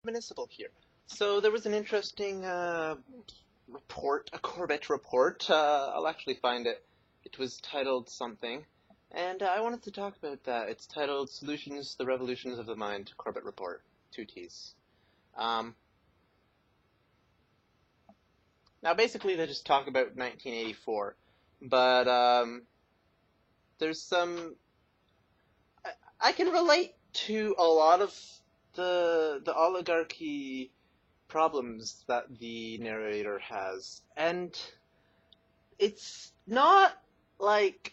municipal here. So there was an interesting report, a Corbett report. I'll actually find it. It was titled something, and I wanted to talk about that. It's titled "Solutions: The Revolutions of the Mind." Corbett report, 2T's. Now, basically, they just talk about 1984, but there's some. I can relate to a lot of the oligarchy problems that the narrator has, and it's not like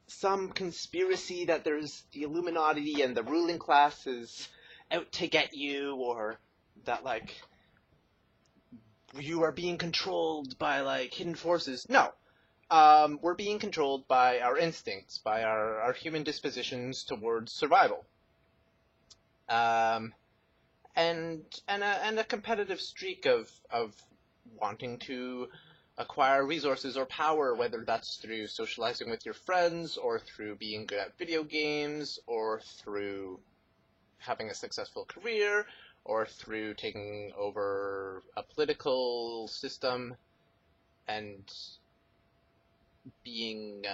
some conspiracy that there's the Illuminati and the ruling class is out to get you, or that like you are being controlled by like hidden forces. No. We're being controlled by our instincts, by our human dispositions towards survival. And a competitive streak of wanting to acquire resources or power, whether that's through socializing with your friends, or through being good at video games, or through having a successful career, or through taking over a political system and being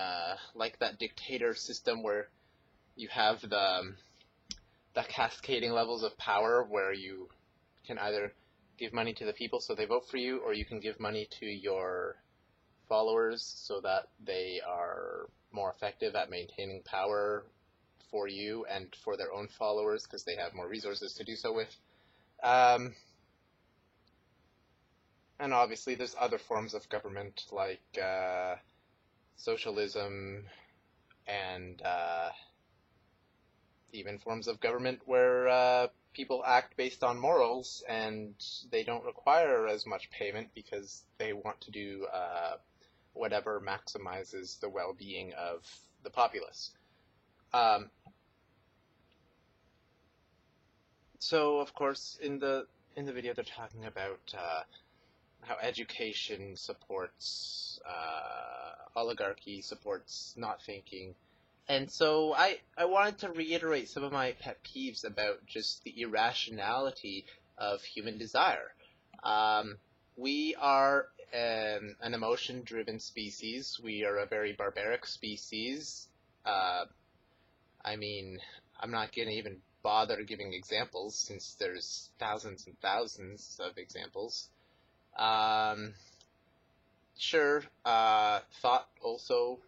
like that dictator system where you have the cascading levels of power, where you can either give money to the people so they vote for you, or you can give money to your followers so that they are more effective at maintaining power for you and for their own followers because they have more resources to do so with. And obviously there's other forms of government like socialism and even forms of government where people act based on morals and they don't require as much payment because they want to do whatever maximizes the well-being of the populace. So, of course, in the video they're talking about how education supports oligarchy, supports not thinking. And so I wanted to reiterate some of my pet peeves about just the irrationality of human desire. We are an emotion-driven species. We are a very barbaric species. I mean, I'm not going to even bother giving examples since there's thousands and thousands of examples. Sure, thought also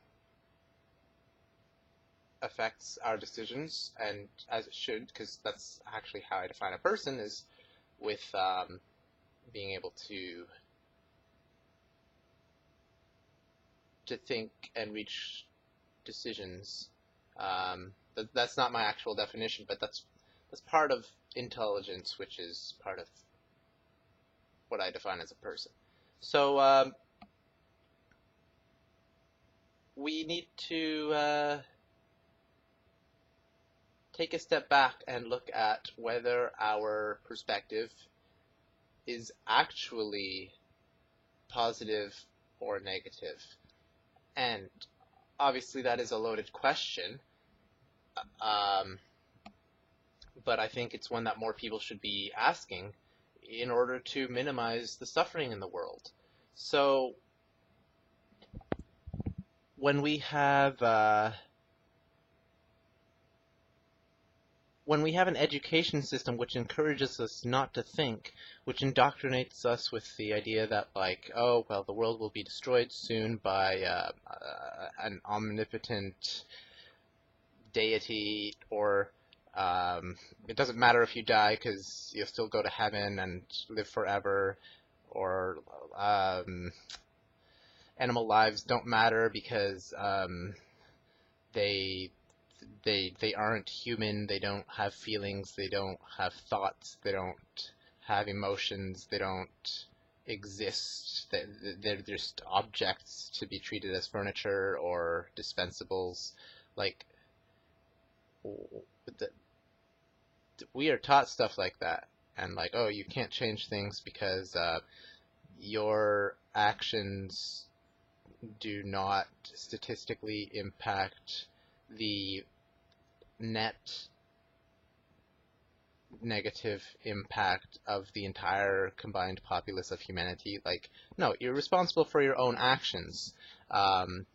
affects our decisions, and as it should, because that's actually how I define a person, is with being able to think and reach decisions. That's not my actual definition, but that's part of intelligence, which is part of what I define as a person. So we need to take a step back and look at whether our perspective is actually positive or negative. And obviously that is a loaded question, but I think it's one that more people should be asking in order to minimize the suffering in the world. So when we have an education system which encourages us not to think, which indoctrinates us with the idea that, like, oh, well, the world will be destroyed soon by an omnipotent deity, or it doesn't matter if you die because you'll still go to heaven and live forever, or animal lives don't matter because they aren't human, they don't have feelings, they don't have thoughts, they don't have emotions, they don't exist, they're just objects to be treated as furniture or dispensables. Like, we are taught stuff like that, and like, oh, you can't change things because your actions do not statistically impact the net negative impact of the entire combined populace of humanity. Like, no, you're responsible for your own actions. Um,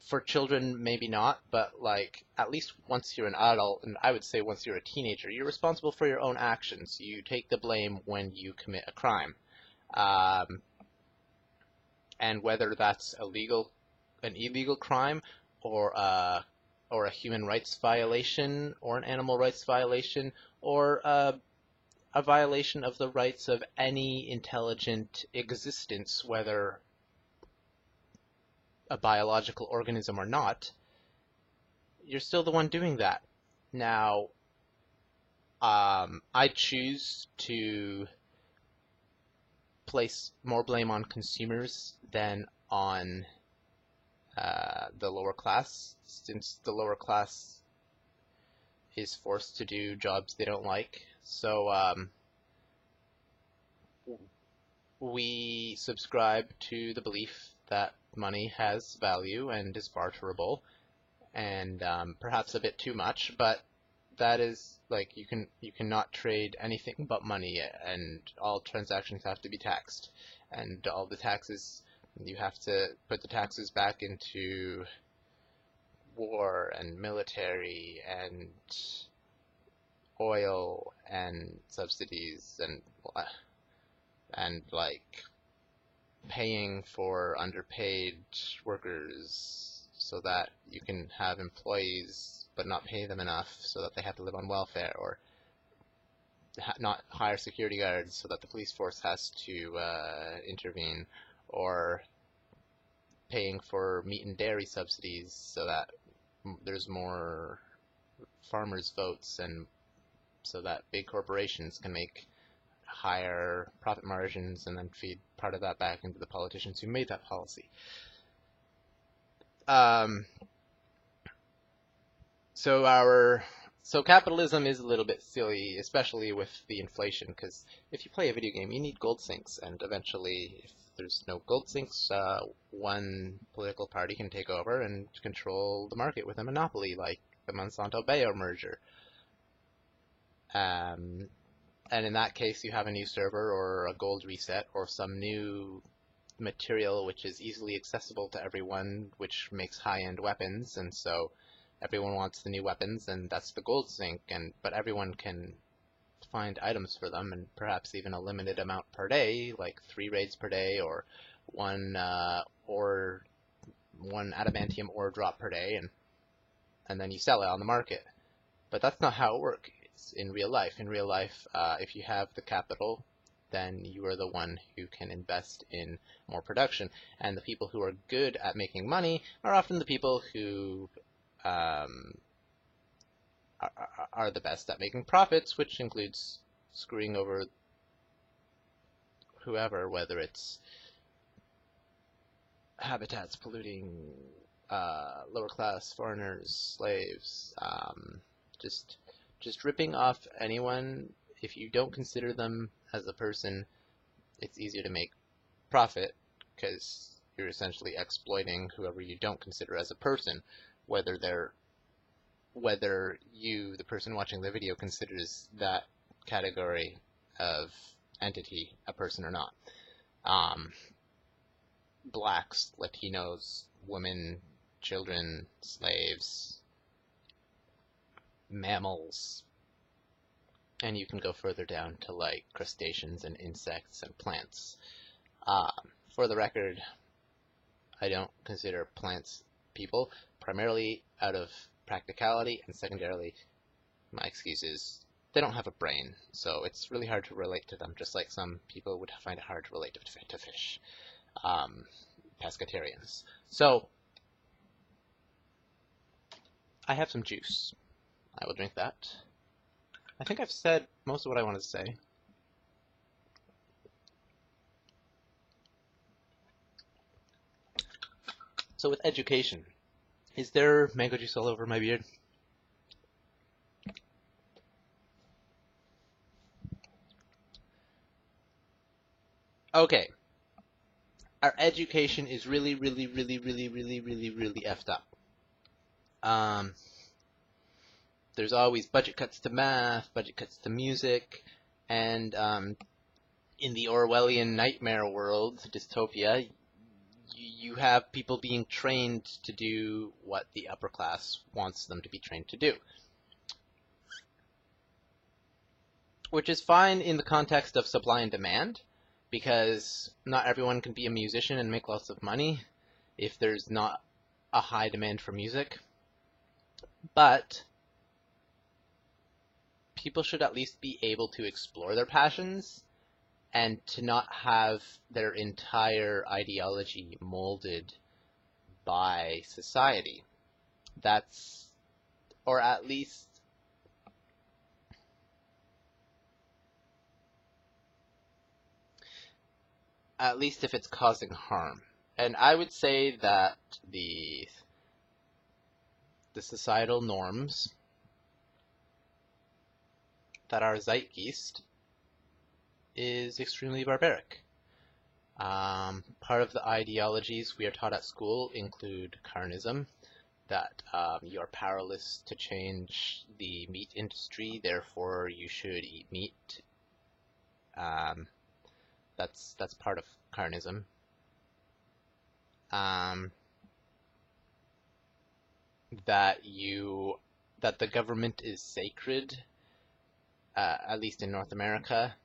for children, maybe not, but like at least once you're an adult, and I would say once you're a teenager, you're responsible for your own actions. You take the blame when you commit a crime. Um, and whether that's an illegal crime, or a human rights violation, or an animal rights violation, or a violation of the rights of any intelligent existence, whether a biological organism or not, you're still the one doing that. Now, I choose to place more blame on consumers than on the lower class, since the lower class is forced to do jobs they don't like. So we subscribe to the belief that money has value and is barterable, and perhaps a bit too much, but that is like you cannot trade anything but money, and all transactions have to be taxed, and all the taxes, you have to put the taxes back into war and military and oil and subsidies and like paying for underpaid workers so that you can have employees but not pay them enough so that they have to live on welfare, or not hire security guards so that the police force has to intervene, or paying for meat and dairy subsidies so that there's more farmers' votes, and so that big corporations can make higher profit margins and then feed part of that back into the politicians who made that policy. So capitalism is a little bit silly, especially with the inflation, because if you play a video game, you need gold sinks, and eventually, if there's no gold sinks, one political party can take over and control the market with a monopoly, like the Monsanto-Bayer merger. And in that case, you have a new server, or a gold reset, or some new material which is easily accessible to everyone, which makes high-end weapons, and so everyone wants the new weapons, and that's the gold sink, but everyone can find items for them, and perhaps even a limited amount per day, like 3 raids per day, or one adamantium ore drop per day, and then you sell it on the market. But that's not how it works in real life. In real life, if you have the capital, then you are the one who can invest in more production, and the people who are good at making money are often the people who are the best at making profits, which includes screwing over whoever, whether it's habitats polluting, lower class foreigners, slaves, just ripping off anyone. If you don't consider them as a person, it's easier to make profit, because you're essentially exploiting whoever you don't consider as a person, whether you, the person watching the video, considers that category of entity a person or not. Blacks, Latinos, women, children, slaves, mammals, and you can go further down to like crustaceans and insects and plants. For the record, I don't consider plants people, primarily out of practicality, and secondarily, my excuse is they don't have a brain, so it's really hard to relate to them, just like some people would find it hard to relate to fish. Pescatarians. So, I have some juice. I will drink that. I think I've said most of what I wanted to say. So with education, is there mango juice all over my beard? Okay. Our education is really effed up. there's always budget cuts to math, budget cuts to music, and in the Orwellian nightmare world, dystopia, you have people being trained to do what the upper class wants them to be trained to do. Which is fine in the context of supply and demand, because not everyone can be a musician and make lots of money if there's not a high demand for music. But people should at least be able to explore their passions and to not have their entire ideology molded by society. That's, or at least if it's causing harm. And I would say that the societal norms that are zeitgeist is extremely barbaric. Part of the ideologies we are taught at school include carnism, that you're powerless to change the meat industry, therefore you should eat meat. That's part of carnism. That the government is sacred, at least in North America,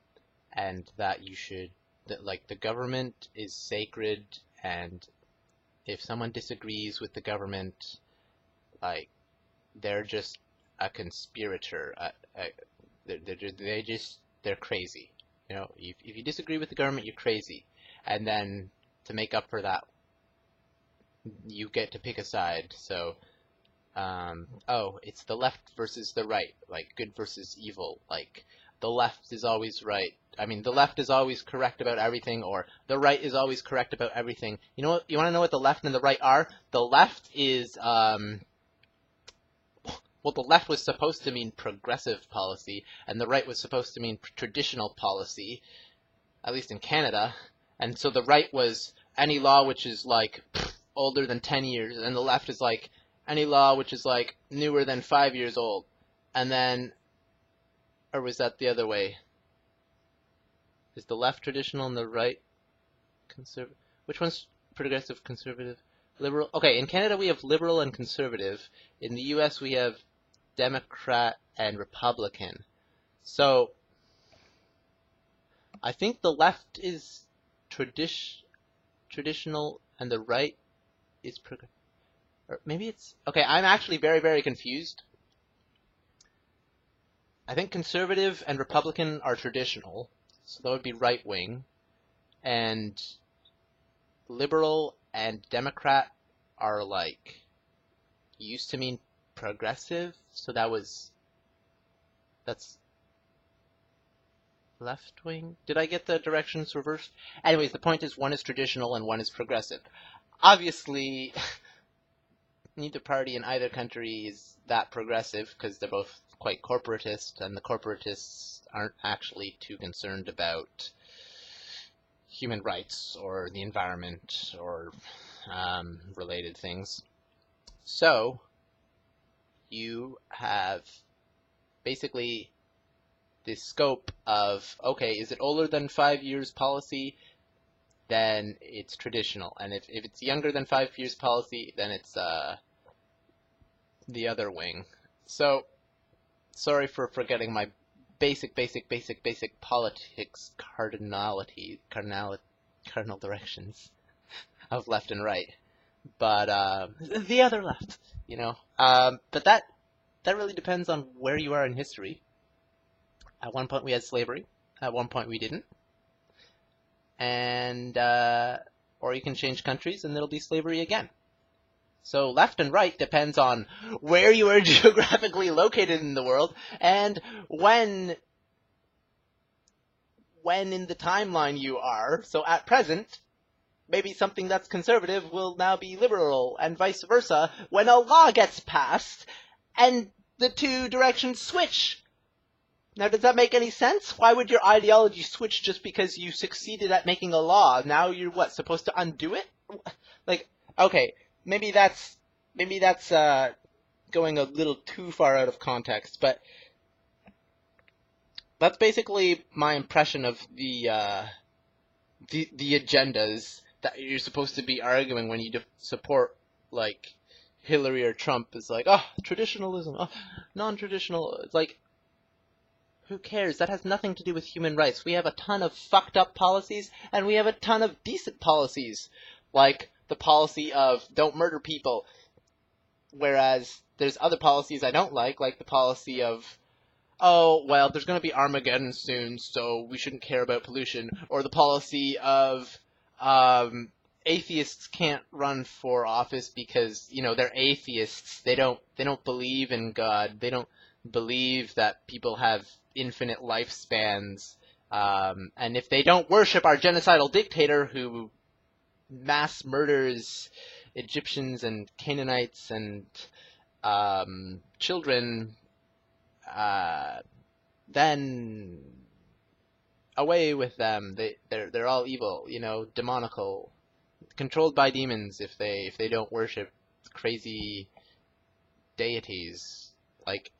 and that the government is sacred, and if someone disagrees with the government, like, they're just a conspirator. They're crazy. You know, if you disagree with the government, you're crazy. And then to make up for that, you get to pick a side. So, it's the left versus the right, like good versus evil. Like, the left is always right. I mean, the left is always correct about everything, or the right is always correct about everything. You know what? You want to know what the left and the right are? The left is, the left was supposed to mean progressive policy, and the right was supposed to mean traditional policy, at least in Canada. And so the right was any law which is, like, older than 10 years, and the left is, like, any law which is, like, newer than 5 years old. And then, or was that the other way? Is the left traditional and the right conservative? Which one's progressive, conservative, liberal? Okay, in Canada we have liberal and conservative. In the US we have Democrat and Republican. So I think the left is traditional and the right is or maybe it's okay. I'm actually very, very confused. I think conservative and Republican are traditional, so that would be right wing, and liberal and Democrat are, like, used to mean progressive, so that's left wing. Did I get the directions reversed? Anyways, the point is one is traditional and one is progressive. Obviously, neither party in either country is that progressive because they're both quite corporatist, and the corporatists aren't actually too concerned about human rights or the environment or related things. So you have basically this scope of, okay, is it older than 5 years policy? Then it's traditional. And if it's younger than 5 years policy, then it's the other wing. So, sorry for forgetting my basic politics cardinal directions of left and right. But the other left, you know. But that really depends on where you are in history. At one point we had slavery. At one point we didn't. And or you can change countries and it'll be slavery again. So left and right depends on where you are geographically located in the world and when in the timeline you are. So at present, maybe something that's conservative will now be liberal, and vice versa when a law gets passed and the two directions switch. Now, does that make any sense? Why would your ideology switch just because you succeeded at making a law? Now you're supposed to undo it? Like, okay, maybe that's going a little too far out of context, but that's basically my impression of the agendas that you're supposed to be arguing when you support, like, Hillary or Trump. Is like, oh, traditionalism, oh, non-traditional. It's like, who cares? That has nothing to do with human rights. We have a ton of fucked up policies, and we have a ton of decent policies, like the policy of don't murder people, whereas there's other policies I don't like the policy of, oh, well, there's going to be Armageddon soon, so we shouldn't care about pollution. Or the policy of atheists can't run for office because, they're atheists. They don't believe in God. They don't believe that people have infinite lifespans. And if they don't worship our genocidal dictator who mass murders Egyptians and Canaanites and children, then away with them. They're all evil, demonical, controlled by demons if they don't worship crazy deities. Like,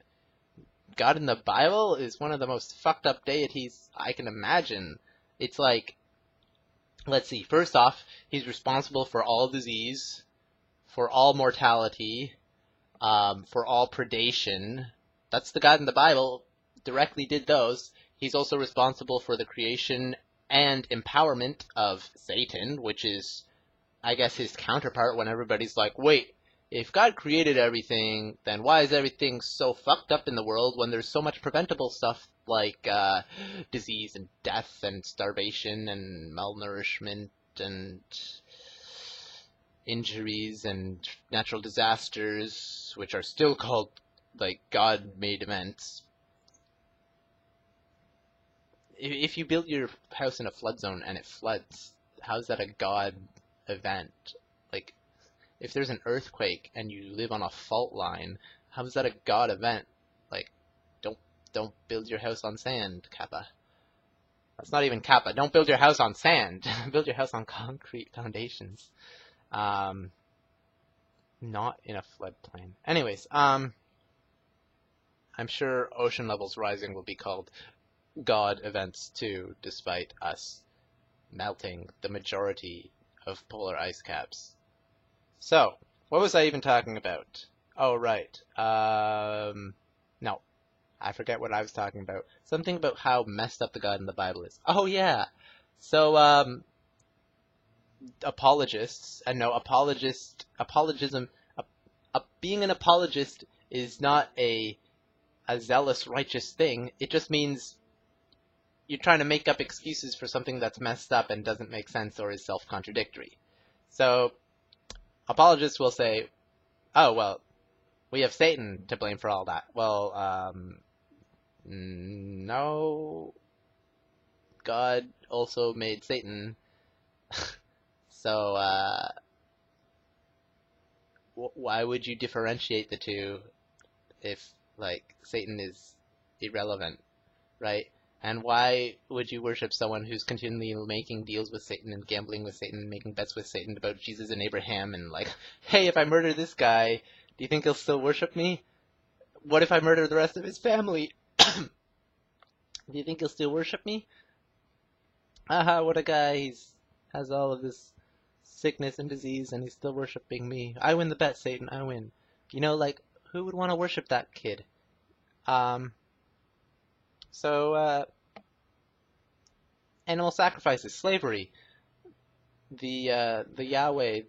God in the Bible is one of the most fucked up deities I can imagine. It's like, let's see, first off, he's responsible for all disease, for all mortality, for all predation. That's the God in the Bible, directly did those. He's also responsible for the creation and empowerment of Satan, which is, I guess, his counterpart when everybody's like, wait, if God created everything, then why is everything so fucked up in the world when there's so much preventable stuff like disease and death and starvation and malnourishment and injuries and natural disasters, which are still called, like, God-made events. If you build your house in a flood zone and it floods, how's that a God event? Like, if there's an earthquake and you live on a fault line, how's that a God event? Like, don't build your house on sand, Kappa. That's not even Kappa. Don't build your house on sand. Build your house on concrete foundations. Not in a floodplain. Anyways, I'm sure ocean levels rising will be called God events too, despite us melting the majority of polar ice caps. So, what was I even talking about? Oh, right. No. I forget what I was talking about. Something about how messed up the God in the Bible is. Oh, yeah. So, apologism, being an apologist is not a zealous, righteous thing. It just means you're trying to make up excuses for something that's messed up and doesn't make sense or is self-contradictory. So, apologists will say, oh, well, we have Satan to blame for all that. Well, no. God also made Satan. So, why would you differentiate the two if, like, Satan is irrelevant, right? And why would you worship someone who's continually making deals with Satan and gambling with Satan and making bets with Satan about Jesus and Abraham and like, hey, if I murder this guy, do you think he'll still worship me? What if I murder the rest of his family? Do you think he'll still worship me? Aha, what a guy. He has all of this sickness and disease and he's still worshiping me. I win the bet, Satan, I win. Like, who would want to worship that kid? So, animal sacrifices, slavery, the Yahweh,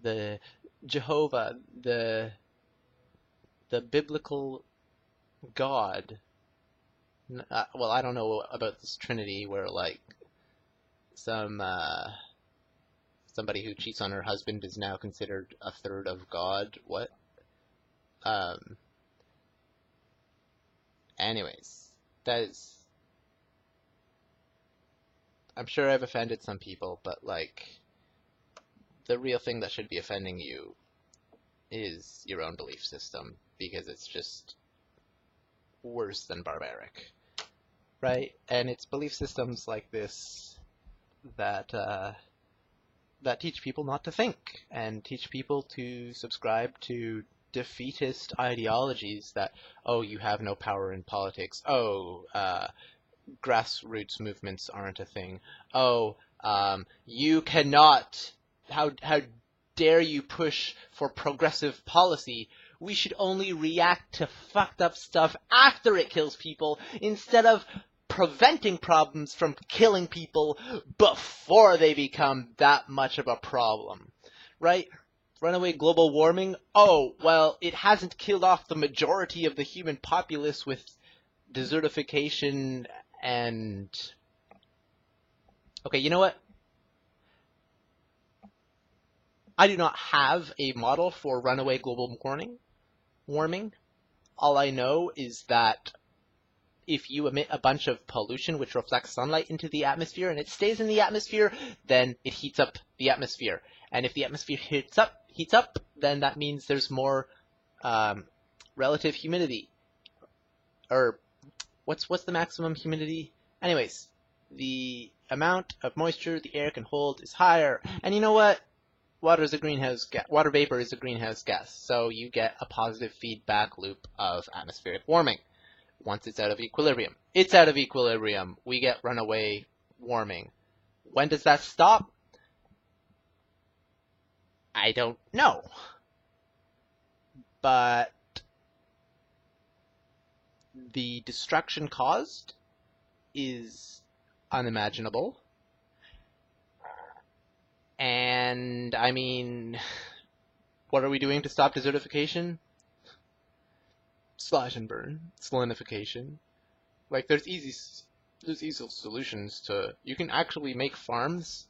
the Jehovah, the biblical God. Well, I don't know about this Trinity where, like, somebody who cheats on her husband is now considered a third of God. What? Anyways, I'm sure I've offended some people, but, like, the real thing that should be offending you is your own belief system, because it's just worse than barbaric, right? And it's belief systems like this that that teach people not to think and teach people to subscribe to defeatist ideologies that, oh, you have no power in politics. Oh, grassroots movements aren't a thing. Oh, you cannot. How dare you push for progressive policy? We should only react to fucked up stuff after it kills people instead of preventing problems from killing people before they become that much of a problem. Right? Runaway global warming? Oh, well, it hasn't killed off the majority of the human populace with desertification and... Okay, you know what? I do not have a model for runaway global warming. All I know is that if you emit a bunch of pollution which reflects sunlight into the atmosphere and it stays in the atmosphere, then it heats up the atmosphere. And if the atmosphere heats up, then that means there's more relative humidity. Or what's the maximum humidity? Anyways, the amount of moisture the air can hold is higher. And you know what? Water vapor is a greenhouse gas, so you get a positive feedback loop of atmospheric warming. Once it's out of equilibrium, we get runaway warming. When does that stop? I don't know. But the destruction caused is unimaginable. And, I mean, what are we doing to stop desertification? Slash and burn, salinification. Like, there's easy solutions to... You can actually make farms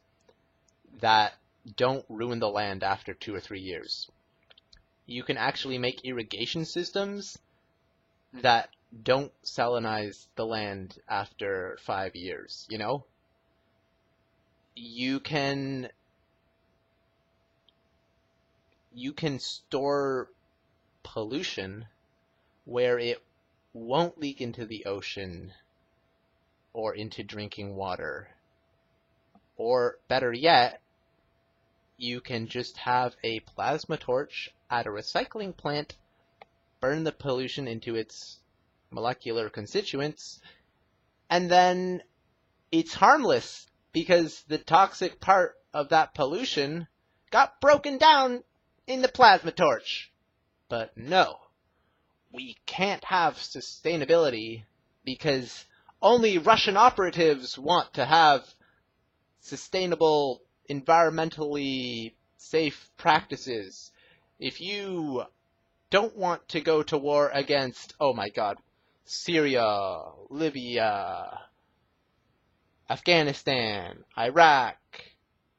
that don't ruin the land after 2 or 3 years. You can actually make irrigation systems that don't salinize the land after 5 years, you know? You can store pollution where it won't leak into the ocean or into drinking water. Or better yet, you can just have a plasma torch at a recycling plant, burn the pollution into its molecular constituents, and then it's harmless because the toxic part of that pollution got broken down in the plasma torch. But no, we can't have sustainability because only Russian operatives want to have sustainable, environmentally safe practices. If you don't want to go to war against, oh my god, Syria, Libya, Afghanistan, Iraq,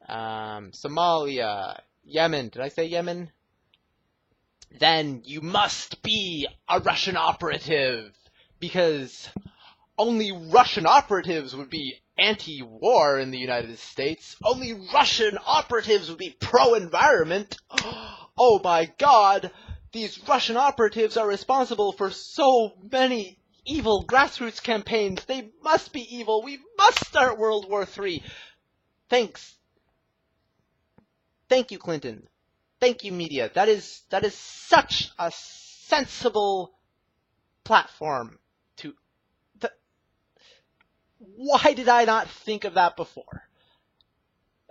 Somalia, Yemen, did I say Yemen? Then you must be a Russian operative, because only Russian operatives would be anti-war in the United States. Only Russian operatives would be pro-environment. Oh my god, these Russian operatives are responsible for so many evil grassroots campaigns. They must be evil. We must start World War III. Thanks. Thank you, Clinton. Thank you, media. That is such a sensible platform to... Why did I not think of that before?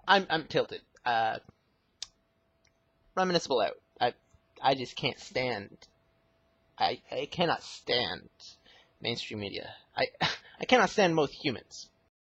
I'm tilted. Run Municipal out. I just can't stand... I cannot stand mainstream media. I cannot stand most humans.